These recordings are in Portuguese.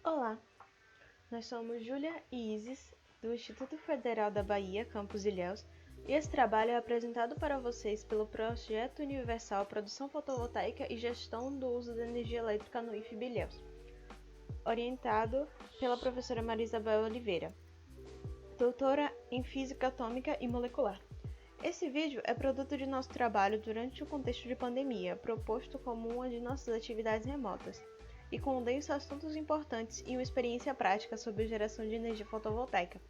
Olá, nós somos Júlia e Isis, do Instituto Federal da Bahia, Campus Ilhéus, e esse trabalho é apresentado para vocês pelo Projeto Universal Produção Fotovoltaica e Gestão do Uso da Energia Elétrica no IFB Ilhéus, orientado pela professora Maria Isabel Oliveira, doutora em Física Atômica e Molecular. Esse vídeo é produto de nosso trabalho durante o contexto de pandemia, proposto como uma de nossas atividades remotas, e condensa assuntos importantes e uma experiência prática sobre geração de energia fotovoltaica.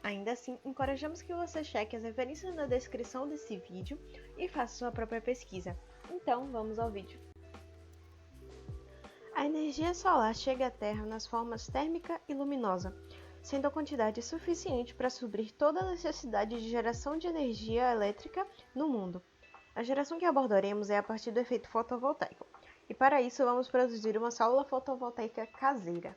Ainda assim, encorajamos que você cheque as referências na descrição desse vídeo e faça sua própria pesquisa. Então, vamos ao vídeo. A energia solar chega à Terra nas formas térmica e luminosa, sendo a quantidade suficiente para suprir toda a necessidade de geração de energia elétrica no mundo. A geração que abordaremos é a partir do efeito fotovoltaico, e para isso vamos produzir uma célula fotovoltaica caseira.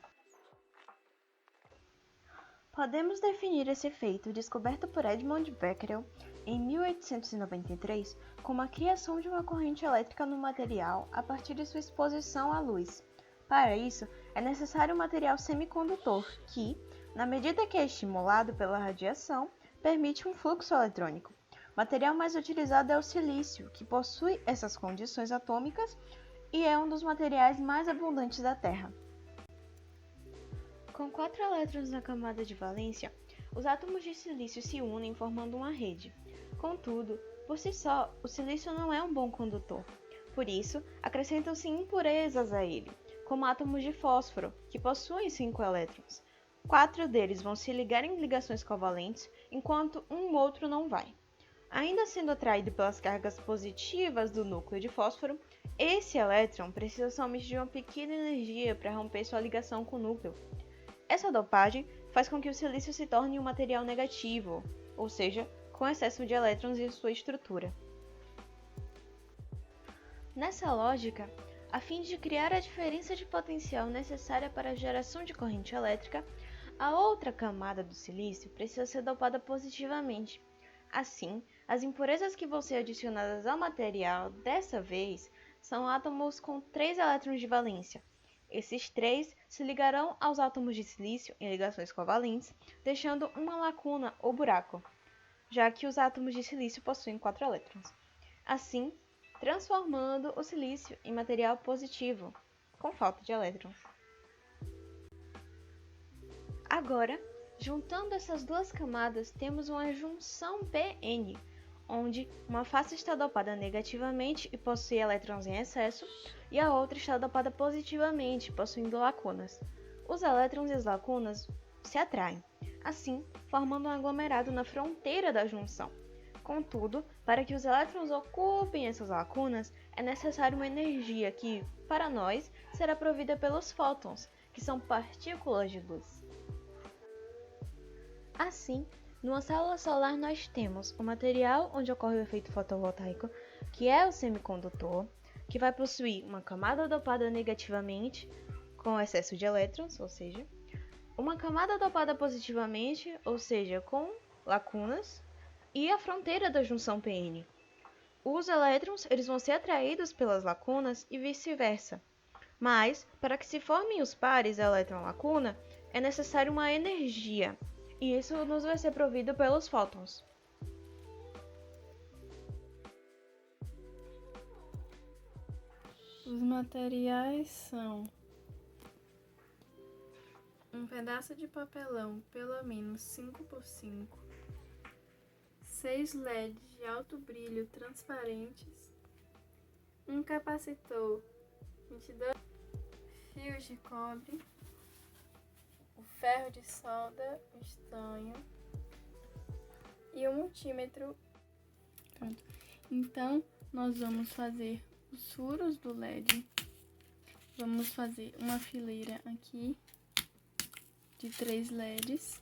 Podemos definir esse efeito, descoberto por Edmund Becquerel em 1893, como a criação de uma corrente elétrica no material a partir de sua exposição à luz. Para isso, é necessário um material semicondutor que, na medida que é estimulado pela radiação, permite um fluxo eletrônico. O material mais utilizado é o silício, que possui essas condições atômicas e é um dos materiais mais abundantes da Terra. Com 4 elétrons na camada de valência, os átomos de silício se unem formando uma rede. Contudo, por si só, o silício não é um bom condutor. Por isso, acrescentam-se impurezas a ele, como átomos de fósforo, que possuem 5 elétrons. 4 deles vão se ligar em ligações covalentes, enquanto um outro não vai. Ainda sendo atraído pelas cargas positivas do núcleo de fósforo, esse elétron precisa somente de uma pequena energia para romper sua ligação com o núcleo. Essa dopagem faz com que o silício se torne um material negativo, ou seja, com excesso de elétrons em sua estrutura. Nessa lógica, a fim de criar a diferença de potencial necessária para a geração de corrente elétrica, a outra camada do silício precisa ser dopada positivamente. Assim, as impurezas que vão ser adicionadas ao material dessa vez são átomos com 3 elétrons de valência. Esses 3 se ligarão aos átomos de silício em ligações covalentes, deixando uma lacuna ou buraco, já que os átomos de silício possuem 4 elétrons. Assim, transformando o silício em material positivo, com falta de elétrons. Agora, juntando essas duas camadas, temos uma junção PN, onde uma face está dopada negativamente e possui elétrons em excesso, e a outra está dopada positivamente, possuindo lacunas. Os elétrons e as lacunas se atraem, assim, formando um aglomerado na fronteira da junção. Contudo, para que os elétrons ocupem essas lacunas, é necessária uma energia que, para nós, será provida pelos fótons, que são partículas de luz. Assim, numa célula solar nós temos o material onde ocorre o efeito fotovoltaico, que é o semicondutor, que vai possuir uma camada dopada negativamente, com excesso de elétrons, ou seja, uma camada dopada positivamente, ou seja, com lacunas, e a fronteira da junção PN. Os elétrons eles vão ser atraídos pelas lacunas e vice-versa. Mas, para que se formem os pares elétron-lacuna, é necessário uma energia, e isso nos vai ser provido pelos fótons. Os materiais são um pedaço de papelão, pelo menos 5x5, 6 LEDs de alto brilho transparentes, um capacitor, 22 fios de cobre, o ferro de solda, o estanho e o multímetro. Pronto. Então, nós vamos fazer os furos do LED. Vamos fazer uma fileira aqui de 3 LEDs.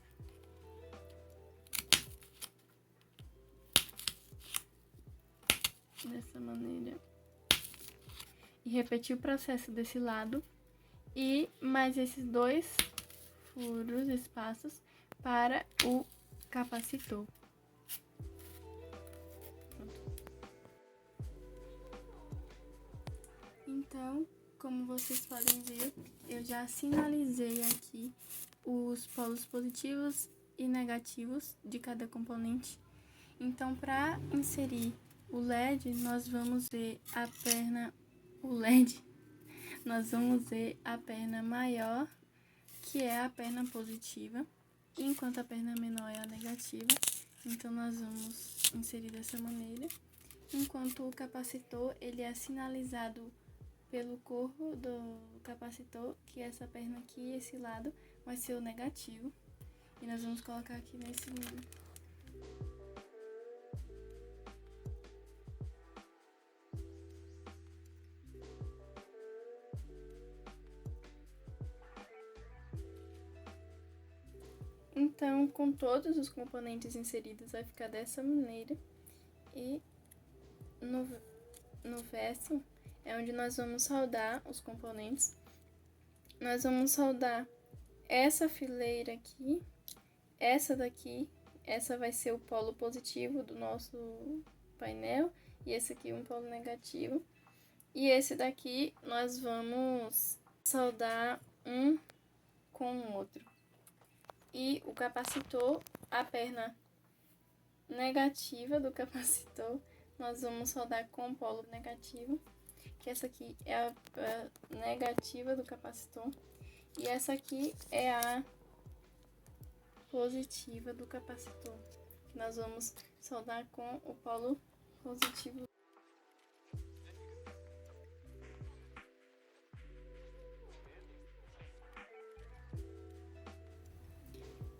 Dessa maneira. E repetir o processo desse lado. E mais esses 2 furos, espaços, para o capacitor. Então, Como vocês podem ver, eu já sinalizei aqui os polos positivos e negativos de cada componente. Então, para inserir o LED, nós vamos ver a perna, nós vamos ver a perna maior, que é a perna positiva, enquanto a perna menor é a negativa. Então, nós vamos inserir dessa maneira. Enquanto o capacitor, ele é sinalizado pelo corpo do capacitor, que essa perna aqui, esse lado, vai ser o negativo. E nós vamos colocar aqui nesse nível. Então, com todos os componentes inseridos, vai ficar dessa maneira. E no verso é onde nós vamos soldar os componentes. Nós vamos soldar essa fileira aqui, essa daqui, essa vai ser o polo positivo do nosso painel, e esse aqui um polo negativo. E esse daqui nós vamos soldar um com o outro. E o capacitor, a perna negativa do capacitor, nós vamos soldar com o polo negativo, que essa aqui é a negativa do capacitor, e essa aqui é a positiva do capacitor, que nós vamos soldar com o polo positivo.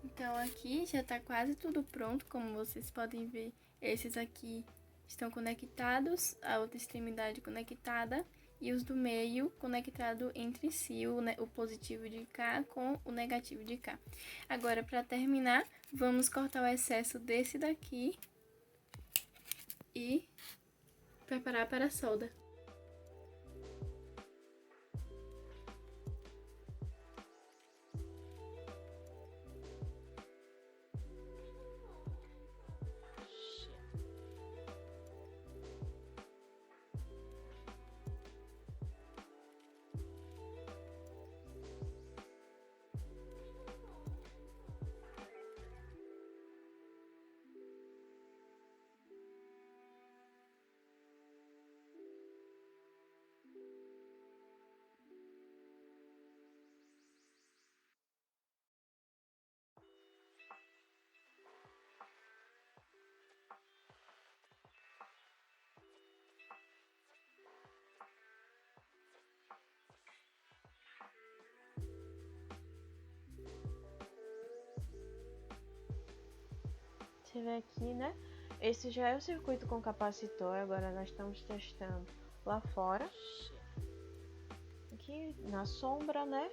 Então aqui já está quase tudo pronto, como vocês podem ver, esses aqui estão conectados, a outra extremidade conectada e os do meio conectado entre si, o positivo de cá com o negativo de cá. Agora, para terminar, vamos cortar o excesso desse daqui e preparar para a solda. Você vê aqui, né? Esse já é o circuito com capacitor, agora nós estamos testando lá fora. Aqui na sombra, né?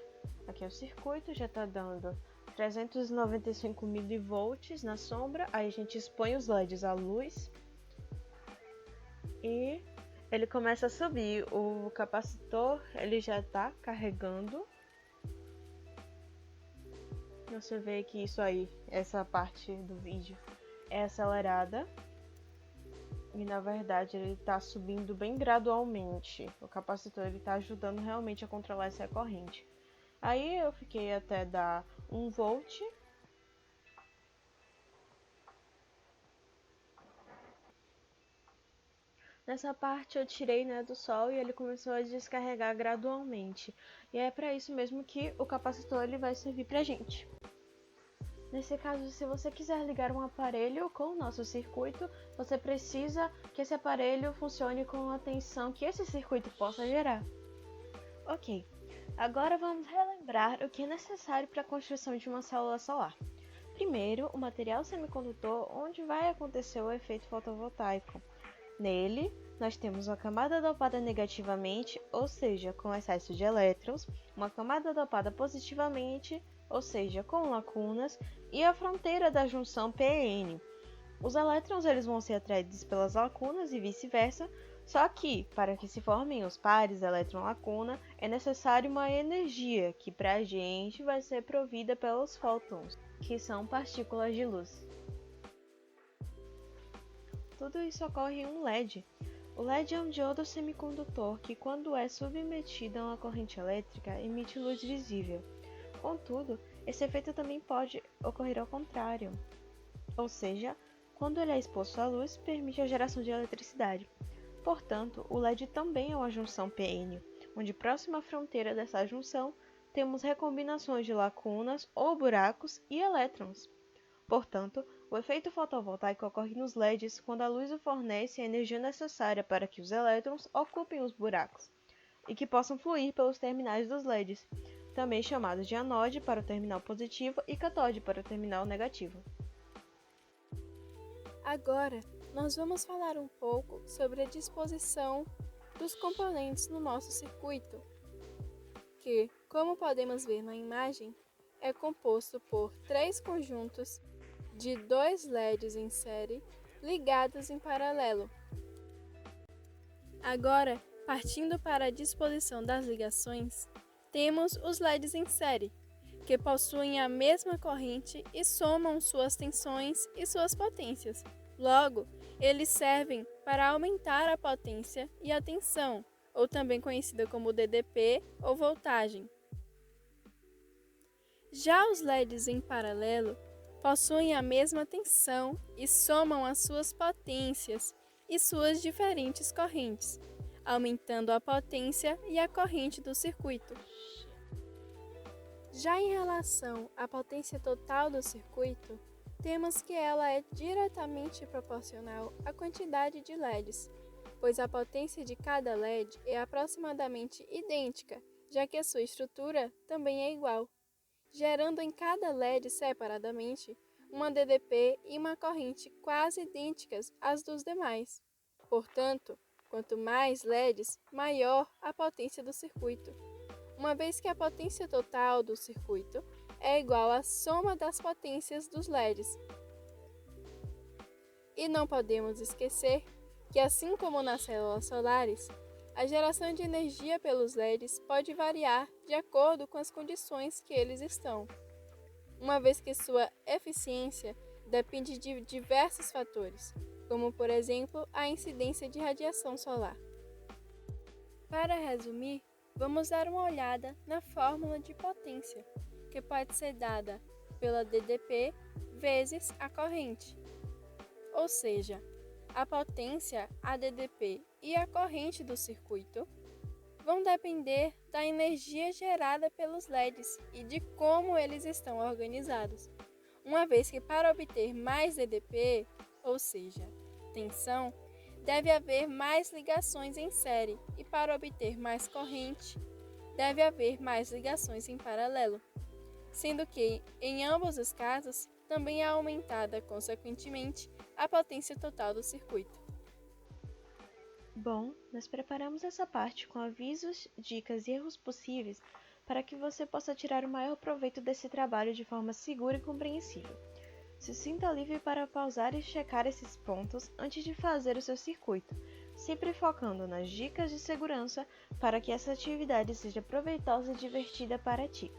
Aqui é o circuito, já tá dando 395 milivolts na sombra. Aí a gente expõe os LEDs à luz e ele começa a subir. O capacitor, ele já tá carregando. Você vê que isso aí, essa parte do vídeo é acelerada e na verdade ele está subindo bem gradualmente. O capacitor ele está ajudando realmente a controlar essa corrente. Aí eu fiquei até dar 1 volt. Nessa parte eu tirei, né, do sol e ele começou a descarregar gradualmente. E é para isso mesmo que o capacitor ele vai servir pra gente. Nesse caso, se você quiser ligar um aparelho com o nosso circuito, você precisa que esse aparelho funcione com a tensão que esse circuito possa gerar. Ok, agora vamos relembrar o que é necessário para a construção de uma célula solar. Primeiro, o material semicondutor onde vai acontecer o efeito fotovoltaico. Nele, nós temos uma camada dopada negativamente, ou seja, com excesso de elétrons, uma camada dopada positivamente, ou seja, com lacunas, e a fronteira da junção PN. Os elétrons eles vão ser atraídos pelas lacunas e vice-versa, só que, para que se formem os pares elétron-lacuna, é necessário uma energia, que para a gente vai ser provida pelos fótons, que são partículas de luz. Tudo isso ocorre em um LED. O LED é um diodo semicondutor que, quando é submetido a uma corrente elétrica, emite luz visível. Contudo, esse efeito também pode ocorrer ao contrário, ou seja, quando ele é exposto à luz, permite a geração de eletricidade. Portanto, o LED também é uma junção PN, onde próxima à fronteira dessa junção temos recombinações de lacunas ou buracos e elétrons. Portanto, o efeito fotovoltaico ocorre nos LEDs quando a luz fornece a energia necessária para que os elétrons ocupem os buracos e que possam fluir pelos terminais dos LEDs, também chamados de anode para o terminal positivo e catóde para o terminal negativo. Agora, nós vamos falar um pouco sobre a disposição dos componentes no nosso circuito, que, como podemos ver na imagem, é composto por 3 conjuntos de 2 LEDs em série ligados em paralelo. Agora, partindo para a disposição das ligações, temos os LEDs em série, que possuem a mesma corrente e somam suas tensões e suas potências. Logo, eles servem para aumentar a potência e a tensão, ou também conhecida como DDP ou voltagem. Já os LEDs em paralelo possuem a mesma tensão e somam as suas potências e suas diferentes correntes, aumentando a potência e a corrente do circuito. Já em relação à potência total do circuito, temos que ela é diretamente proporcional à quantidade de LEDs, pois a potência de cada LED é aproximadamente idêntica, já que a sua estrutura também é igual, gerando em cada LED separadamente uma DDP e uma corrente quase idênticas às dos demais. Portanto, quanto mais LEDs, maior a potência do circuito, uma vez que a potência total do circuito é igual à soma das potências dos LEDs. E não podemos esquecer que, assim como nas células solares, a geração de energia pelos LEDs pode variar de acordo com as condições que eles estão, uma vez que sua eficiência depende de diversos fatores, como, por exemplo, a incidência de radiação solar. Para resumir, vamos dar uma olhada na fórmula de potência, que pode ser dada pela DDP vezes a corrente. Ou seja, a potência, a DDP e a corrente do circuito vão depender da energia gerada pelos LEDs e de como eles estão organizados. Uma vez que para obter mais DDP, ou seja, tensão, deve haver mais ligações em série e para obter mais corrente, deve haver mais ligações em paralelo, sendo que, em ambos os casos, também é aumentada, consequentemente, a potência total do circuito. Bom, nós preparamos essa parte com avisos, dicas e erros possíveis para que você possa tirar o maior proveito desse trabalho de forma segura e compreensível. Se sinta livre para pausar e checar esses pontos antes de fazer o seu circuito, sempre focando nas dicas de segurança para que essa atividade seja proveitosa e divertida para ti.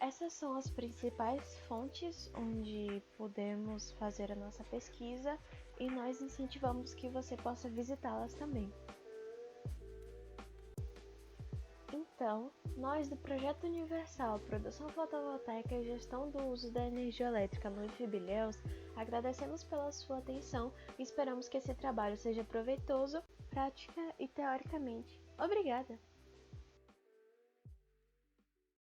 Essas são as principais fontes onde podemos fazer a nossa pesquisa e nós incentivamos que você possa visitá-las também. Então, nós do Projeto Universal Produção Fotovoltaica e Gestão do Uso da Energia Elétrica no IFB-Ilhéus agradecemos pela sua atenção e esperamos que esse trabalho seja proveitoso, prática e teoricamente. Obrigada!